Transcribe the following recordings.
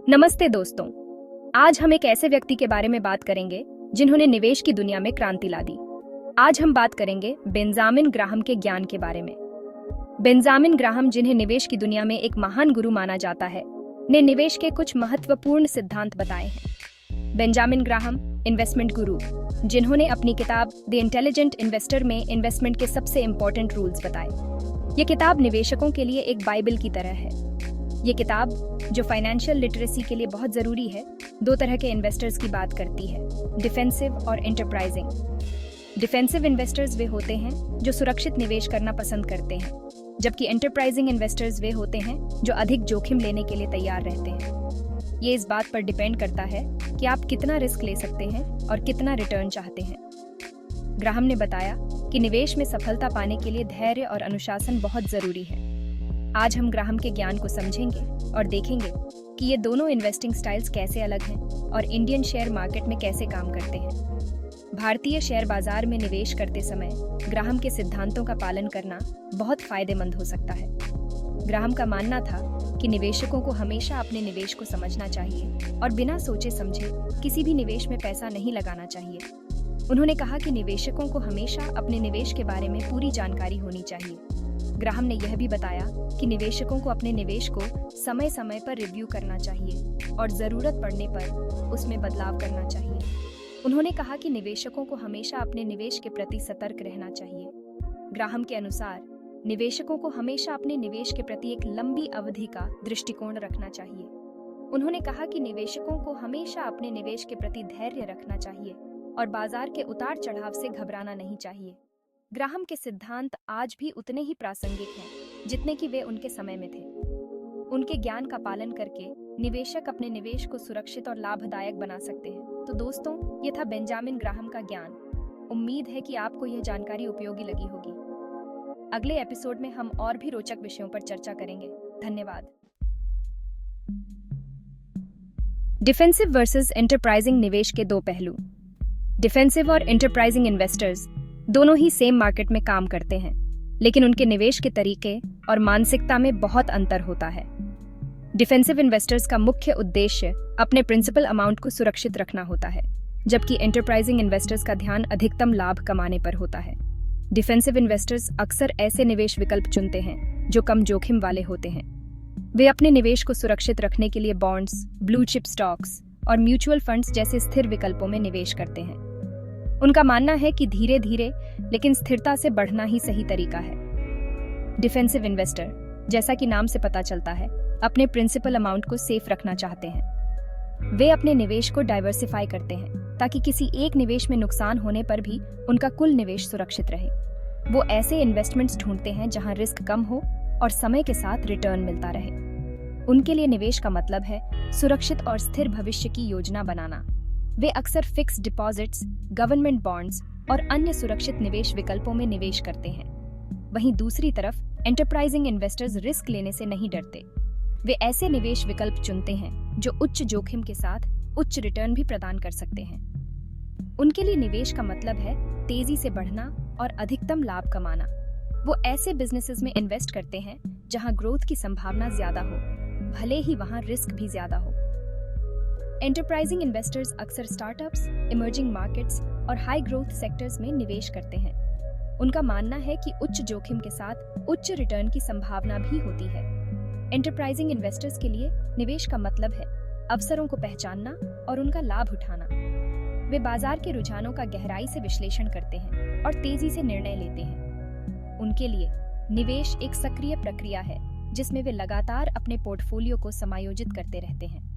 नमस्ते दोस्तों। आज हम एक ऐसे व्यक्ति के बारे में बात करेंगे जिन्होंने निवेश की दुनिया में क्रांति ला दी। आज हम बात करेंगे बेंजामिन ग्राहम के ज्ञान के बारे में। बेंजामिन ग्राहम, जिन्हें निवेश की दुनिया में एक महान गुरु माना जाता है, ने निवेश के कुछ महत्वपूर्ण सिद्धांत बताए हैं। बेंजामिन ग्राहम इन्वेस्टमेंट गुरु, जिन्होंने अपनी किताब द इंटेलिजेंट इन्वेस्टर में इन्वेस्टमेंट के सबसे इंपॉर्टेंट रूल्स बताए। ये किताब निवेशकों के लिए एक बाइबल की तरह है। ये किताब, जो फाइनेंशियल लिटरेसी के लिए बहुत ज़रूरी है, दो तरह के इन्वेस्टर्स की बात करती है, डिफेंसिव और एंटरप्राइजिंग। डिफेंसिव इन्वेस्टर्स वे होते हैं जो सुरक्षित निवेश करना पसंद करते हैं, जबकि एंटरप्राइजिंग इन्वेस्टर्स वे होते हैं जो अधिक जोखिम लेने के लिए तैयार रहते हैं। ये इस बात पर डिपेंड करता है कि आप कितना रिस्क ले सकते हैं और कितना रिटर्न चाहते हैं। ग्राहम ने बताया कि निवेश में सफलता पाने के लिए धैर्य और अनुशासन बहुत ज़रूरी है। आज हम ग्राहम के ज्ञान को समझेंगे और देखेंगे कि ये दोनों इन्वेस्टिंग स्टाइल्स कैसे अलग हैं और इंडियन शेयर मार्केट में कैसे काम करते हैं। भारतीय शेयर बाजार में निवेश करते समय ग्राहम के सिद्धांतों का पालन करना बहुत फायदेमंद हो सकता है। ग्राहम का मानना था कि निवेशकों को हमेशा अपने निवेश को समझना चाहिए और बिना सोचे समझे किसी भी निवेश में पैसा नहीं लगाना चाहिए। उन्होंने कहा कि निवेशकों को हमेशा अपने निवेश के बारे में पूरी जानकारी होनी चाहिए। ग्राहम ने यह भी बताया कि निवेशकों को अपने निवेश को समय समय पर रिव्यू करना चाहिए और ज़रूरत पड़ने पर उसमें बदलाव करना चाहिए। उन्होंने कहा कि निवेशकों को हमेशा अपने निवेश के प्रति सतर्क रहना चाहिए। ग्राहम के अनुसार निवेशकों को हमेशा अपने निवेश के प्रति एक लंबी अवधि का दृष्टिकोण रखना चाहिए। उन्होंने कहा कि निवेशकों को हमेशा अपने निवेश के प्रति धैर्य रखना चाहिए और बाजार के उतार चढ़ाव से घबराना नहीं चाहिए। ग्राहम के सिद्धांत आज भी उतने ही प्रासंगिक हैं जितने कि वे उनके समय में थे। उनके ज्ञान का पालन करके निवेशक अपने निवेश को सुरक्षित और लाभदायक बना सकते हैं। तो दोस्तों, ये था बेंजामिन ग्राहम का ज्ञान। उम्मीद है कि आपको यह जानकारी उपयोगी लगी होगी। अगले एपिसोड में हम और भी रोचक विषयों पर चर्चा करेंगे। धन्यवाद। डिफेंसिव वर्सेस एंटरप्राइजिंग निवेश के दो पहलू। डिफेंसिव और एंटरप्राइजिंग इन्वेस्टर्स दोनों ही सेम मार्केट में काम करते हैं, लेकिन उनके निवेश के तरीके और मानसिकता में बहुत अंतर होता है। डिफेंसिव इन्वेस्टर्स का मुख्य उद्देश्य अपने प्रिंसिपल अमाउंट को सुरक्षित रखना होता है, जबकि एंटरप्राइजिंग इन्वेस्टर्स का ध्यान अधिकतम लाभ कमाने पर होता है। डिफेंसिव इन्वेस्टर्स अक्सर ऐसे निवेश विकल्प चुनते हैं जो कम जोखिम वाले होते हैं। वे अपने निवेश को सुरक्षित रखने के लिए बॉन्ड्स, ब्लू चिप स्टॉक्स और म्यूचुअल फंड्स जैसे स्थिर विकल्पों में निवेश करते हैं। उनका मानना है कि धीरे धीरे लेकिन स्थिरता से बढ़ना ही सही तरीका है। डिफेंसिव इन्वेस्टर, जैसा कि नाम से पता चलता है, अपने प्रिंसिपल अमाउंट को सेफ रखना चाहते हैं। वे अपने निवेश को डाइवर्सिफाई करते हैं ताकि किसी एक निवेश में नुकसान होने पर भी उनका कुल निवेश सुरक्षित रहे। वो ऐसे इन्वेस्टमेंट्स ढूंढते हैं जहां रिस्क कम हो और समय के साथ रिटर्न मिलता रहे। उनके लिए निवेश का मतलब है सुरक्षित और स्थिर भविष्य की योजना बनाना। वे अक्सर फिक्स्ड डिपॉजिट्स, गवर्नमेंट बॉन्ड्स और अन्य सुरक्षित निवेश विकल्पों में निवेश करते हैं। वहीं दूसरी तरफ एंटरप्राइजिंग इन्वेस्टर्स रिस्क लेने से नहीं डरते। वे ऐसे निवेश विकल्प चुनते हैं जो उच्च जोखिम के साथ उच्च रिटर्न भी प्रदान कर सकते हैं। उनके लिए निवेश का मतलब है तेजी से बढ़ना और अधिकतम लाभ कमाना। वो ऐसे बिजनेसेस में इन्वेस्ट करते हैं जहां ग्रोथ की संभावना ज्यादा हो, भले ही वहां रिस्क भी ज्यादा हो। एंटरप्राइजिंग इन्वेस्टर्स अक्सर स्टार्टअप्स, इमर्जिंग मार्केट्स और हाई ग्रोथ सेक्टर्स में निवेश करते हैं। उनका मानना है कि उच्च जोखिम के साथ उच्च रिटर्न की संभावना भी होती है। एंटरप्राइजिंग इन्वेस्टर्स के लिए निवेश का मतलब है अवसरों को पहचानना और उनका लाभ उठाना। वे बाजार के रुझानों का गहराई से विश्लेषण करते हैं और तेजी से निर्णय लेते हैं। उनके लिए निवेश एक सक्रिय प्रक्रिया है जिसमें वे लगातार अपने पोर्टफोलियो को समायोजित करते रहते हैं।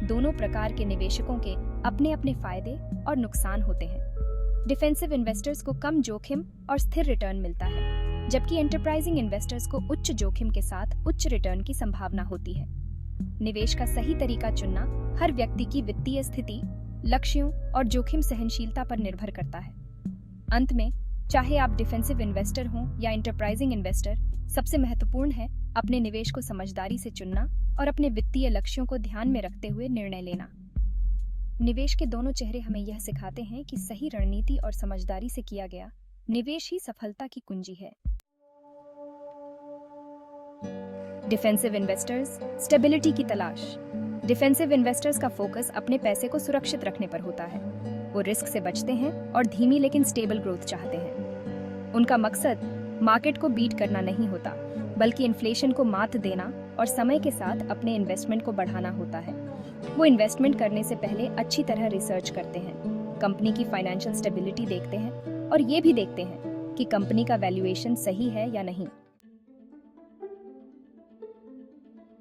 दोनों प्रकार के निवेशकों के अपने अपने फायदे और नुकसान होते हैं। डिफेंसिव इन्वेस्टर्स को कम जोखिम और स्थिर रिटर्न मिलता है, जबकि एंटरप्राइजिंग इन्वेस्टर्स को उच्च जोखिम के साथ उच्च रिटर्न की संभावना होती है। निवेश का सही तरीका चुनना हर व्यक्ति की वित्तीय स्थिति, लक्ष्यों और जोखिम सहनशीलता पर निर्भर करता है। अंत में, चाहे आप डिफेंसिव इन्वेस्टर हों या एंटरप्राइजिंग इन्वेस्टर, सबसे महत्वपूर्ण है अपने निवेश को समझदारी से चुनना और अपने वित्तीय लक्ष्यों को ध्यान में रखते हुए निर्णय लेना। निवेश के दोनों चेहरे हमें यह सिखाते हैं कि सही रणनीति और समझदारी से किया गया निवेश ही सफलता की कुंजी है। डिफेंसिव इन्वेस्टर्स, स्टेबिलिटी की तलाश। डिफेंसिव इन्वेस्टर्स का फोकस अपने पैसे को सुरक्षित रखने पर होता है। वो रिस्क से बचते हैं और धीमी लेकिन स्टेबल ग्रोथ चाहते हैं। उनका मकसद मार्केट को बीट करना नहीं होता, बल्कि इन्फ्लेशन को मात देना और समय के साथ अपने इन्वेस्टमेंट को बढ़ाना होता है। वो इन्वेस्टमेंट करने से पहले अच्छी तरह रिसर्च करते हैं, कंपनी की फाइनेंशियल स्टेबिलिटी देखते हैं और ये भी देखते हैं कि कंपनी का वैल्यूएशन सही है या नहीं।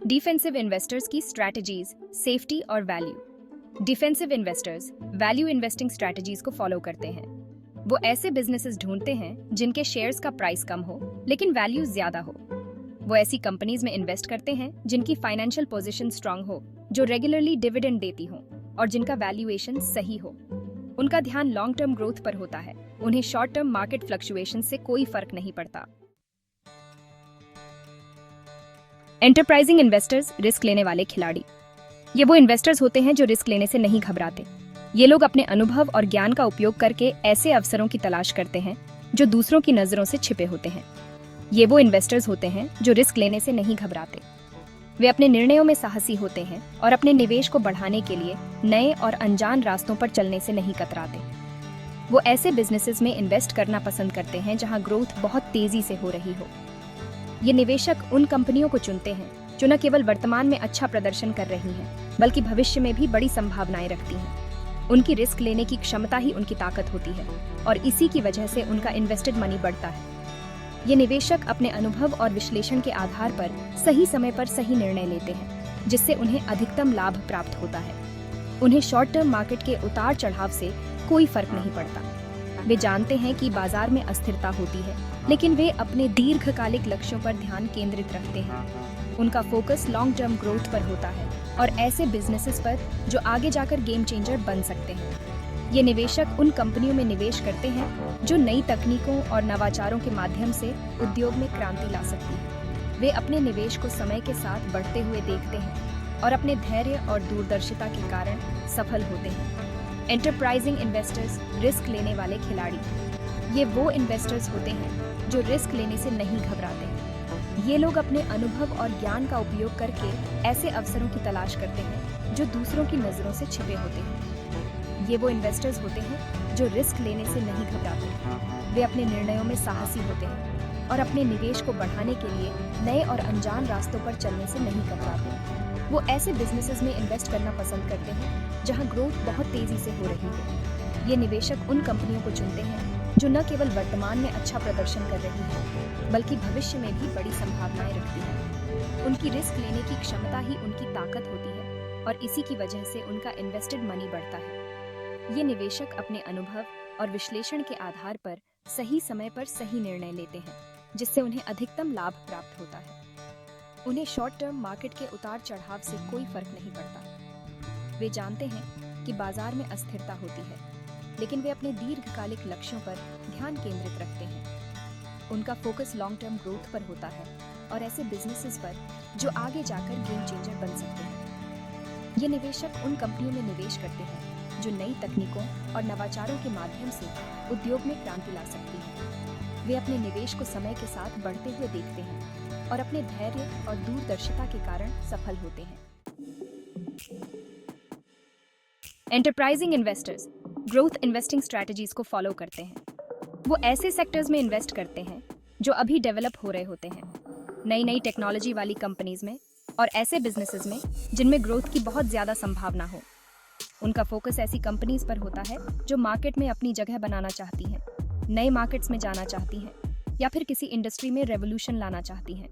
डिफेंसिव इन्वेस्टर्स की स्ट्रैटेजीज, सेफ्टी और value. Defensive investors value investing strategies को फॉलो करते हैं। वो ऐसे बिजनेसेस ढूंढते हैं जिनके शेयर्स का प्राइस कम हो लेकिन वैल्यू ज्यादा हो। वो ऐसी कंपनीज में इन्वेस्ट करते हैं जिनकी फाइनेंशियल पोजीशन स्ट्रांग हो, जो रेगुलरली डिविडेंड देती हो और जिनका वैल्यूएशन सही हो। उनका ध्यान लॉन्ग टर्म ग्रोथ पर होता है। उन्हें शॉर्ट टर्म मार्केट फ्लक्चुएशन से कोई फर्क नहीं पड़ता। एंटरप्राइजिंग इन्वेस्टर्स, रिस्क लेने वाले खिलाड़ी। ये वो इन्वेस्टर्स होते हैं जो रिस्क लेने से नहीं घबराते। ये लोग अपने अनुभव और ज्ञान का उपयोग करके ऐसे अवसरों की तलाश करते हैं जो दूसरों की नजरों से छिपे होते हैं। ये वो इन्वेस्टर्स होते हैं जो रिस्क लेने से नहीं घबराते। वे अपने निर्णयों में साहसी होते हैं और अपने निवेश को बढ़ाने के लिए नए और अनजान रास्तों पर चलने से नहीं कतराते। वो ऐसे बिजनेसेस में इन्वेस्ट करना पसंद करते हैं जहां ग्रोथ बहुत तेजी से हो रही हो। ये निवेशक उन कंपनियों को चुनते हैं जो न केवल वर्तमान में अच्छा प्रदर्शन कर रही हैं, बल्कि भविष्य में भी बड़ी संभावनाएं रखती हैं। उनकी रिस्क लेने की क्षमता ही उनकी ताकत होती है और इसी की वजह से उनका इन्वेस्टेड मनी बढ़ता है। ये निवेशक अपने अनुभव और विश्लेषण के आधार पर सही समय पर सही निर्णय लेते हैं, जिससे उन्हें अधिकतम लाभ प्राप्त होता है। उन्हें शॉर्ट टर्म मार्केट के उतार चढ़ाव से कोई फर्क नहीं पड़ता। वे जानते हैं कि बाजार में अस्थिरता होती है, लेकिन वे अपने दीर्घकालिक लक्ष्यों पर ध्यान केंद्रित रखते हैं। उनका फोकस लॉन्ग टर्म ग्रोथ पर होता है और ऐसे बिजनेसेस पर जो आगे जाकर गेम चेंजर बन सकते हैं। ये निवेशक उन कंपनियों में निवेश करते हैं जो नई तकनीकों और नवाचारों के माध्यम से उद्योग में क्रांति ला सकती है। वे अपने निवेश को समय के साथ बढ़ते हुए देखते हैं और अपने धैर्य और दूरदर्शिता के कारण सफल होते हैं। एंटरप्राइजिंग इन्वेस्टर्स, रिस्क लेने वाले खिलाड़ी। ये वो इन्वेस्टर्स होते हैं जो रिस्क लेने से नहीं घबराते। ये लोग अपने अनुभव और ज्ञान का उपयोग करके ऐसे अवसरों की तलाश करते हैं जो दूसरों की नजरों से छिपे होते हैं। ये वो इन्वेस्टर्स होते हैं जो रिस्क लेने से नहीं घबराते। वे अपने निर्णयों में साहसी होते हैं और अपने निवेश को बढ़ाने के लिए नए और अनजान रास्तों पर चलने से नहीं कतराते। वो ऐसे बिजनेसेस में इन्वेस्ट करना पसंद करते हैं जहां ग्रोथ बहुत तेजी से हो रही है। ये निवेशक उन कंपनियों को चुनते हैं जो न केवल वर्तमान में अच्छा प्रदर्शन कर रही है, बल्कि भविष्य में भी बड़ी संभावनाएं रखती है। उनकी रिस्क लेने की क्षमता ही उनकी ताकत होती है और इसी की वजह से उनका इन्वेस्टेड मनी बढ़ता है। ये निवेशक अपने अनुभव और विश्लेषण के आधार पर सही समय पर सही निर्णय लेते हैं, जिससे उन्हें अधिकतम लाभ प्राप्त होता है। उन्हें शॉर्ट टर्म मार्केट के उतार चढ़ाव से कोई फर्क नहीं पड़ता। वे जानते हैं कि बाजार में अस्थिरता होती है, लेकिन वे अपने दीर्घकालिक लक्ष्यों पर ध्यान केंद्रित रखते हैं। उनका फोकस लॉन्ग टर्म ग्रोथ पर होता है और ऐसे बिजनेसेस पर जो आगे जाकर गेम चेंजर बन सकते हैं। ये निवेशक उन कंपनियों में निवेश करते हैं जो नई तकनीकों और नवाचारों के माध्यम से उद्योग में क्रांति ला सकती है। वे अपने निवेश को समय के साथ बढ़ते हुए देखते हैं और अपने धैर्य और दूरदर्शिता के कारण सफल होते हैं। Enterprising investors growth investing strategies को फॉलो करते हैं। वो ऐसे सेक्टर्स में इन्वेस्ट करते हैं जो अभी डेवलप हो रहे होते हैं, नई नई टेक्नोलॉजी वाली कंपनीज में और ऐसे बिजनेसेस में जिनमें ग्रोथ की बहुत ज्यादा संभावना हो। उनका फोकस ऐसी कंपनीज पर होता है जो मार्केट में अपनी जगह बनाना चाहती हैं, नए मार्केट्स में जाना चाहती हैं या फिर किसी इंडस्ट्री में रेवोल्यूशन लाना चाहती हैं।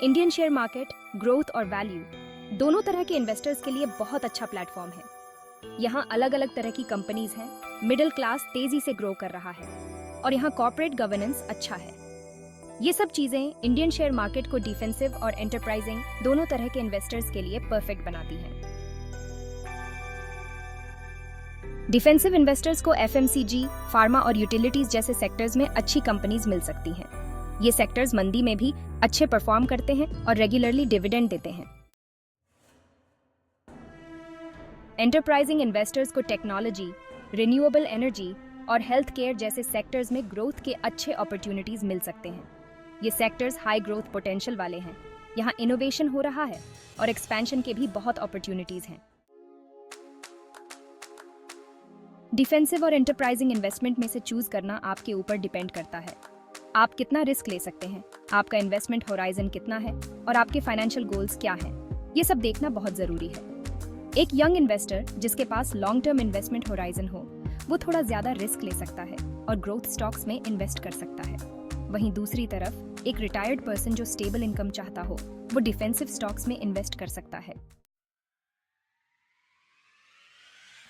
इंडियन शेयर मार्केट ग्रोथ और वैल्यू दोनों तरह के इन्वेस्टर्स के लिए बहुत अच्छा प्लेटफॉर्म है। यहाँ अलग अलग तरह की कंपनीज हैं, मिडिल क्लास तेजी से ग्रो कर रहा है और यहाँ कॉर्पोरेट गवर्नेंस अच्छा है। ये सब चीजें इंडियन शेयर मार्केट को डिफेंसिव और एंटरप्राइजिंग दोनों तरह के इन्वेस्टर्स के लिए परफेक्ट बनाती हैं। डिफेंसिव इन्वेस्टर्स को एफएमसीजी, फार्मा और यूटिलिटीज जैसे सेक्टर्स में अच्छी कंपनीज मिल सकती हैं। ये सेक्टर्स मंदी में भी अच्छे परफॉर्म करते हैं और रेगुलरली डिविडेंड देते हैं। एंटरप्राइजिंग इन्वेस्टर्स को टेक्नोलॉजी, रिन्यूएबल एनर्जी और हेल्थ केयर जैसे सेक्टर्स में ग्रोथ के अच्छे अपॉर्चुनिटीज मिल सकते हैं। ये सेक्टर्स हाई ग्रोथ पोटेंशियल वाले हैं यहाँ इनोवेशन हो रहा है और एक्सपेंशन के भी बहुत अपॉर्चुनिटीज हैं। डिफेंसिव और एंटरप्राइजिंग इन्वेस्टमेंट में से चूज करना आपके ऊपर डिपेंड करता है। आप कितना रिस्क ले सकते हैं, आपका इन्वेस्टमेंट होराइजन कितना है और आपके फाइनेंशियल गोल्स क्या हैं, ये सब देखना बहुत जरूरी है। एक यंग इन्वेस्टर जिसके पास लॉन्ग टर्म इन्वेस्टमेंट होराइजन हो, वो थोड़ा ज्यादा रिस्क ले सकता है और ग्रोथ स्टॉक्स में इन्वेस्ट कर सकता है। वहीं दूसरी तरफ एक रिटायर्ड पर्सन जो स्टेबल इनकम चाहता हो, वो डिफेंसिव स्टॉक्स में इन्वेस्ट कर सकता है।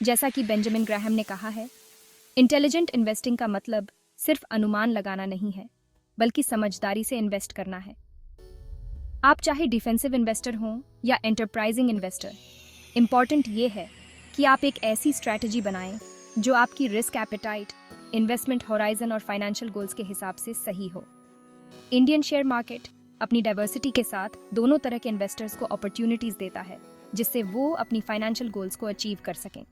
जैसा कि बेंजामिन ग्राहम ने कहा है, इंटेलिजेंट इन्वेस्टिंग का मतलब सिर्फ अनुमान लगाना नहीं है, बल्कि समझदारी से इन्वेस्ट करना है। आप चाहे डिफेंसिव इन्वेस्टर हों या एंटरप्राइजिंग इन्वेस्टर, इंपॉर्टेंट ये है कि आप एक ऐसी स्ट्रैटेजी बनाएं जो आपकी रिस्क एपेटाइट, इन्वेस्टमेंट होराइजन और फाइनेंशियल गोल्स के हिसाब से सही हो। इंडियन शेयर मार्केट अपनी डाइवर्सिटी के साथ दोनों तरह के इन्वेस्टर्स को अपॉर्चुनिटीज देता है, जिससे वो अपनी फाइनेंशियल गोल्स को अचीव कर सकें।